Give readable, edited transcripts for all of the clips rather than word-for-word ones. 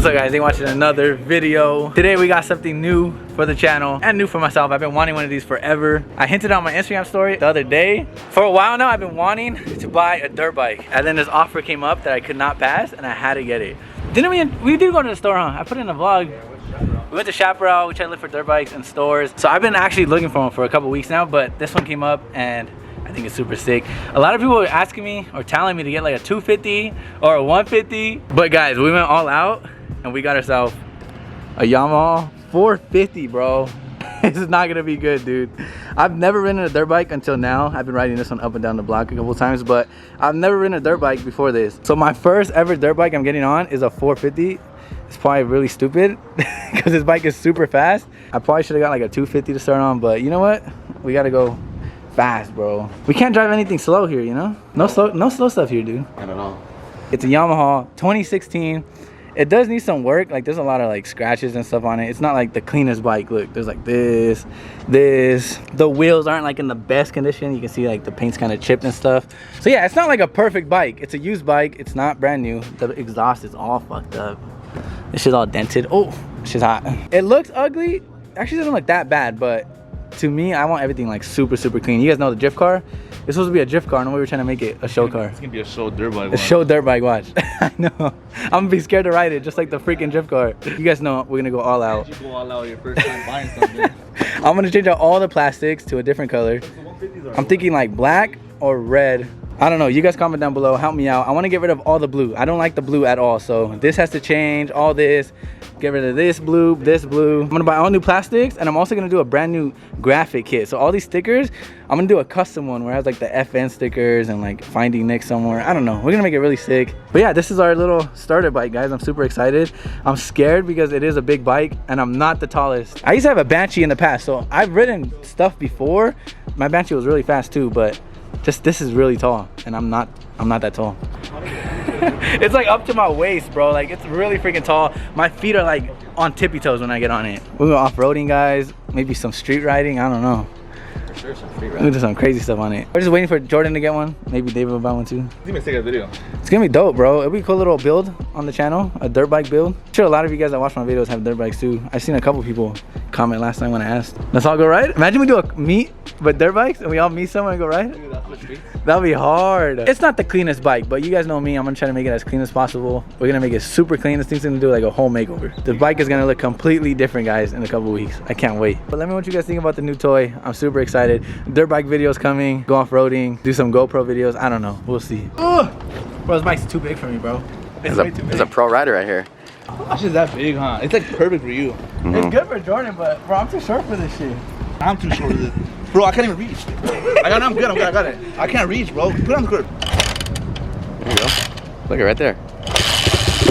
What's up guys, you're watching another video. Today we got something new for the channel and new for myself. I've been wanting one of these forever. I hinted on my Instagram story the other day. For a while now I've been wanting to buy a dirt bike, and then this offer came up that I could not pass and I had to get it. We did go to the store, huh? I put it in a vlog. We went to Chaparral, we tried to look for dirt bikes in stores. So I've been actually looking for one for a couple weeks now, but this one came up and I think it's super sick. A lot of people were asking me or telling me to get like a 250 or a 150. But guys, we went all out and we got ourselves a Yamaha 450, bro. This is not gonna be good, dude. I've never ridden a dirt bike until now. I've been riding this one up and down the block a couple times, but I've never ridden a dirt bike before this. So my first ever dirt bike I'm getting on is a 450. It's probably really stupid because this bike is super fast. I probably should have got like a 250 to start on, but you know what? We gotta go fast, bro. We can't drive anything slow here, you know? No slow stuff here, dude. I don't know. It's a Yamaha 2016. It does need some work. Like there's a lot of like scratches and stuff on it. It's not like the cleanest bike. Look, there's like this. The wheels aren't like in the best condition. You can see like the paint's kind of chipped and stuff. So yeah, it's not like a perfect bike. It's a used bike. It's not brand new. The exhaust is all fucked up. This shit's all dented. Oh, shit's hot. It looks ugly. Actually doesn't look that bad, but to me, I want everything like super clean. You guys know the drift car? It's supposed to be a drift car, and we were trying to make it a show car. It's gonna be a show dirt bike. A show dirt bike, watch. I know. I'm gonna be scared to ride it, just like the freaking drift car. You guys know we're gonna go all out. You go all out your first time buying something. I'm gonna change out all the plastics to a different color. I'm thinking like black or red. I don't know. You guys comment down below. Help me out. I want to get rid of all the blue. I don't like the blue at all. So this has to change. All this. Get rid of this blue, this blue. I'm gonna buy all new plastics, and I'm also gonna do a brand new graphic kit. So all these stickers, I'm gonna do a custom one where it has like the FN stickers and like FindingNick somewhere. I don't know. We're gonna make it really sick. But yeah, this is our little starter bike, guys. I'm super excited. I'm scared because it is a big bike and I'm not the tallest. I used to have a Banshee in the past, so I've ridden stuff before. My Banshee was really fast too, but just this is really tall, and I'm not that tall. It's like up to my waist, bro. Like it's really freaking tall. My feet are like on tippy toes when I get on it. We're going off-roading, guys. Maybe some street riding. I don't know. For sure, some street We're riding. gonna do some crazy stuff on it. We're just waiting for Jordan to get one. Maybe David will buy one too. He's gonna take a video. It's gonna be dope, bro. It'll be a cool little build on the channel, a dirt bike build. I'm sure a lot of you guys that watch my videos have dirt bikes too. I've seen a couple people comment last time when I asked. Let's all go ride. Imagine we do a meet with dirt bikes and we all meet somewhere and go ride. That'll be hard. It's not the cleanest bike, but you guys know me. I'm gonna try to make it as clean as possible. We're gonna make it super clean. This thing's gonna do like a whole makeover. The bike is gonna look completely different, guys, in a couple weeks. I can't wait. But let me know what you guys think about the new toy. I'm super excited. Dirt bike videos coming. Go off-roading. Do some GoPro videos. I don't know. We'll see. Ugh. Bro, this bike's too big for me, bro. It's way too big. There's a pro rider right here. This shit's that big, huh? It's like perfect for you. It's good for Jordan, but bro, I'm too short for this shit. I'm too short for this. Bro, I can't even reach. I'm good, I got it. I can't reach, bro. Put it on the curb. There you go. Look, right there.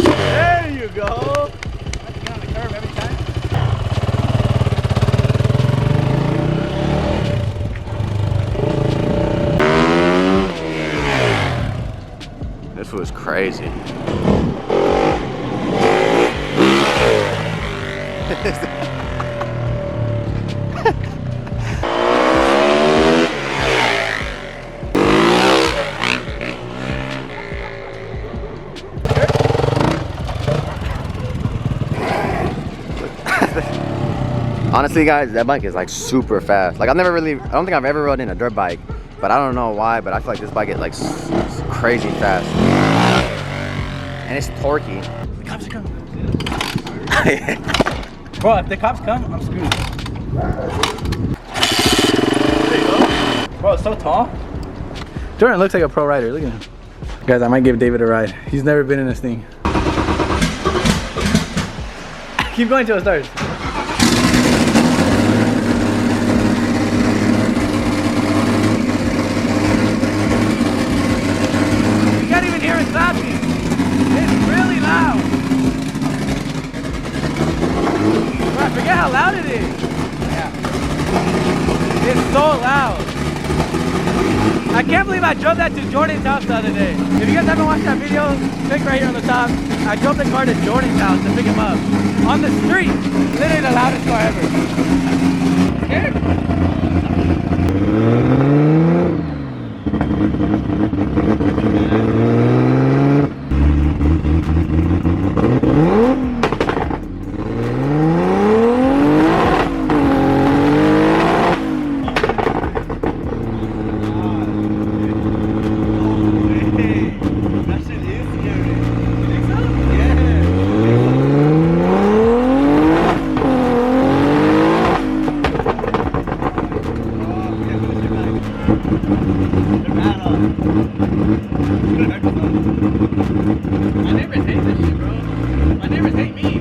There you go. I can get on the curb every time. This was crazy. Honestly, guys, that bike is like super fast. Like I don't think I've ever rode in a dirt bike, but I don't know why, but I feel like this bike is like crazy fast. And it's torquey. The cops are coming. Bro, if the cops come, I'm screwed. There you go. Bro, it's so tall. Jordan looks like a pro rider. Look at him. Guys, I might give David a ride. He's never been in this thing. Keep going till it starts. You can't even hear it clapping. It's really loud. Bro, I forget how loud it is. Yeah. It's so loud. I can't believe I drove that to Jordan's house the other day. If you guys haven't watched that video, click right here on the top. I drove the car to Jordan's house to pick him up. On the street. Literally the loudest car ever. Okay. neighbors hate me.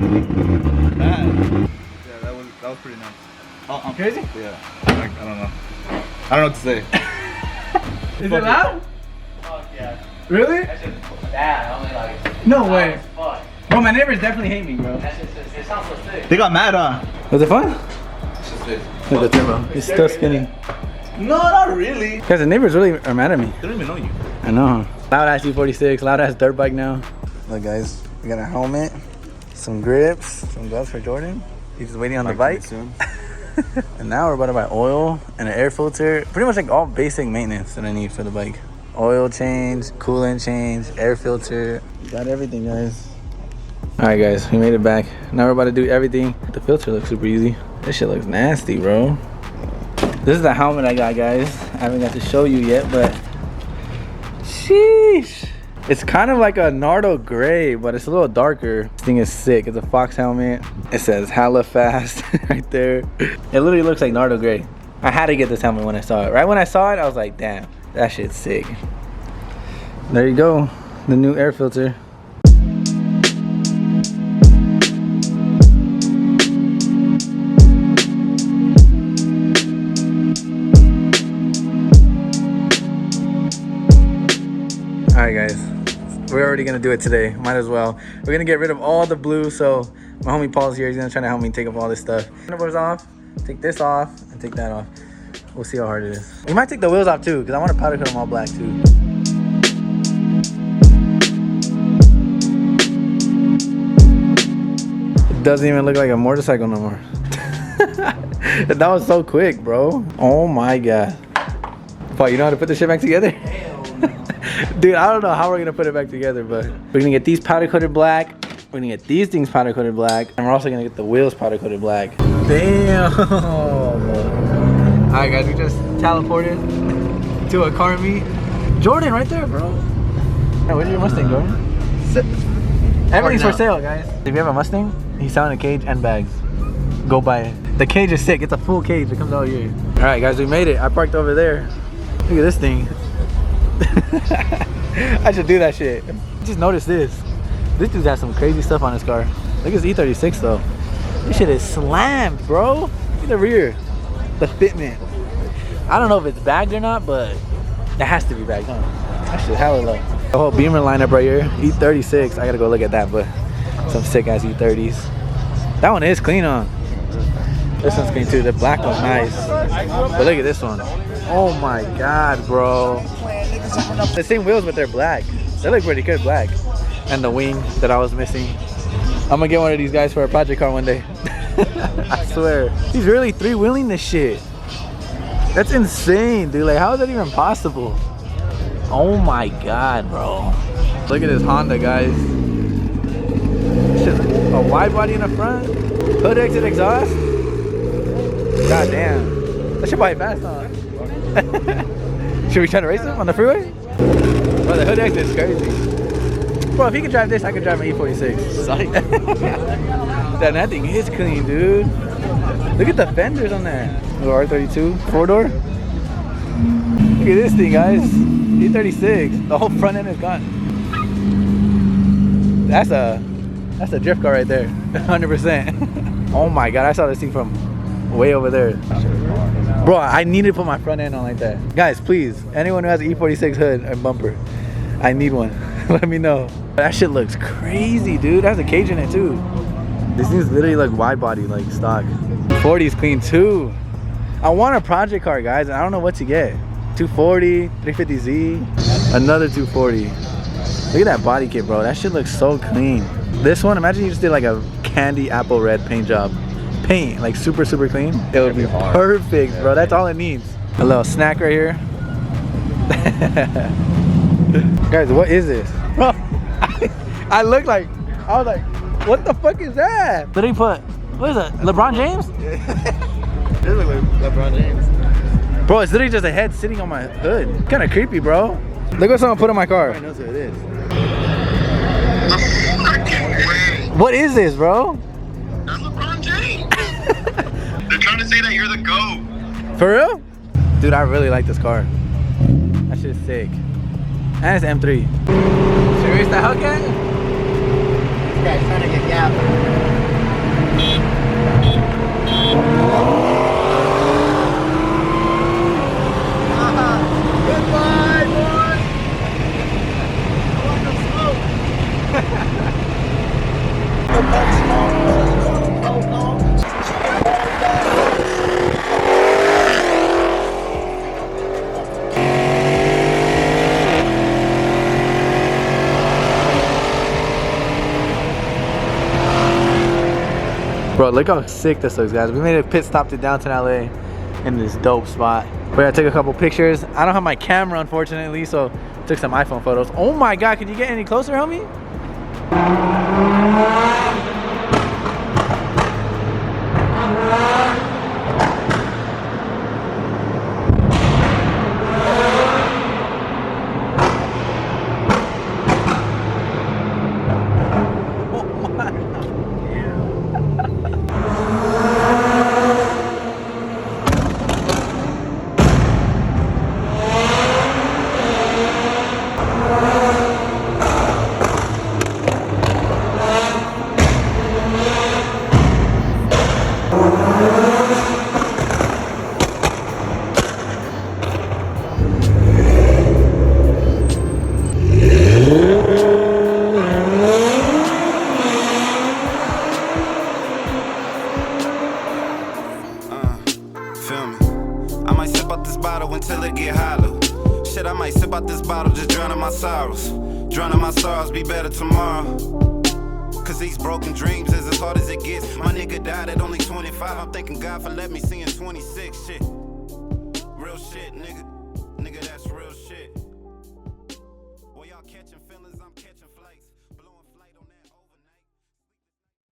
Bad. Yeah, that was pretty nice. Oh, I'm Crazy? Yeah. I don't know. I don't know what to say. Is it loud? Fuck yeah. Really? That's just bad. I'm like, No way. fuck. Bro, my neighbors definitely hate me, bro. That's just, it sounds so sick. They got mad, huh? Was it fun? It's just this. Look at the turbo. He's still spinning. No, not really. Guys, the neighbors really are mad at me. They don't even know you. I know. Loud ass E46, loud ass dirt bike now. Look guys, we got a helmet, some grips, some gloves for Jordan. He's just waiting on the bike. And now we're about to buy oil and an air filter. Pretty much like all basic maintenance that I need for the bike. Oil change, coolant change, air filter. Got everything, guys. All right, guys, we made it back. Now we're about to do everything. The filter looks super easy. This shit looks nasty, bro. This is the helmet I got, guys. I haven't got to show you yet, but sheesh. It's kind of like a Nardo gray, but it's a little darker. This thing is sick. It's a Fox helmet. It says hella fast right there. It literally looks like Nardo gray. I had to get this helmet when I saw it. Right when I saw it, I was like, damn, that shit's sick. There you go, the new air filter. Alright guys, we're already gonna do it today, might as well. We're gonna get rid of all the blue, so my homie Paul's here, he's gonna try to help me take off all this stuff. Wheels off, take this off, and take that off. We'll see how hard it is. We might take the wheels off too, because I want to powder coat them all black too. It doesn't even look like a motorcycle no more. That was so quick, bro. Oh my god. Paul, you know how to put this shit back together? Dude, I don't know how we're gonna put it back together, but we're gonna get these powder coated black. We're gonna get these things powder coated black, and we're also gonna get the wheels powder coated black. Damn! Alright guys, we just teleported to a car meet. Jordan, right there, bro. Hey, where's your Mustang, Jordan? Everything's for sale, guys. If you have a Mustang, he's selling a cage and bags. Go buy it. The cage is sick. It's a full cage. It comes out here. Alright guys, we made it. I parked over there. Look at this thing. I should do that shit. Just notice this. This dude has some crazy stuff on his car. Look at his E36 though. This shit is slammed, bro. Look at the rear. The fitment. I don't know if it's bagged or not, but it has to be bagged, huh? That shit hella low. The whole Beamer lineup right here. E36. I gotta go look at that, but some sick ass E30s. That one is clean, huh? This one's clean too. The black one's nice. But look at this one. Oh my god, bro. The same wheels, but they're black. They look pretty good black. And the wing that I was missing. I'm gonna get one of these guys for a project car one day. I swear. He's really three-wheeling this shit. That's insane, dude. Like, how is that even possible? Oh my god, bro. Look at this Honda, guys. Shit, a wide body in the front. Hood exit exhaust. God damn. That shit probably fast, huh? Should we try to race him on the freeway? Bro, the hood exit is crazy. Bro, if he can drive this, I can drive my E46. That thing is clean, dude. Look at the fenders on that. Little R32, 4-door. Look at this thing, guys. E36. The whole front end is gone. That's a drift car right there. 100%. Oh my god, I saw this thing from way over there. Bro, I need to put my front end on like that. Guys, please, anyone who has an E46 hood and bumper, I need one. Let me know. That shit looks crazy, dude. It has a cage in it too. This thing's literally like wide body, like stock. 40's clean too. I want a project car, guys, and I don't know what to get. 240, 350Z, another 240. Look at that body kit, bro. That shit looks so clean. This one, imagine you just did like a candy apple red paint job. Paint, like super clean. It would be perfect, bro. That's all it needs. A little snack right here. Guys, what is this? Bro, I look like, I was like, what the fuck is that? Did he put, what is that, LeBron James? It looks like LeBron James. Bro, it's literally just a head sitting on my hood. Kind of creepy, bro. Look what someone put in my car. Everybody knows who it is. What is this, bro? That's LeBron James. They're trying to say that you're the GOAT. For real? Dude, I really like this car. That shit's sick. And it's M3. Should we race the Hellcat? This guy's trying to get gas. Bro, look how sick this looks, guys. We made a pit stop to downtown LA in this dope spot. We gotta take a couple pictures. I don't have my camera, unfortunately, so took some iPhone photos. Oh my God, could you get any closer, homie? Until it get hollow. Shit, I might sip out this bottle, just drowning my sorrows. Drowning my sorrows, be better tomorrow. Cause these broken dreams is as hard as it gets. My nigga died at only 25. I'm thanking God for letting me see in 26. Shit. Real shit, nigga.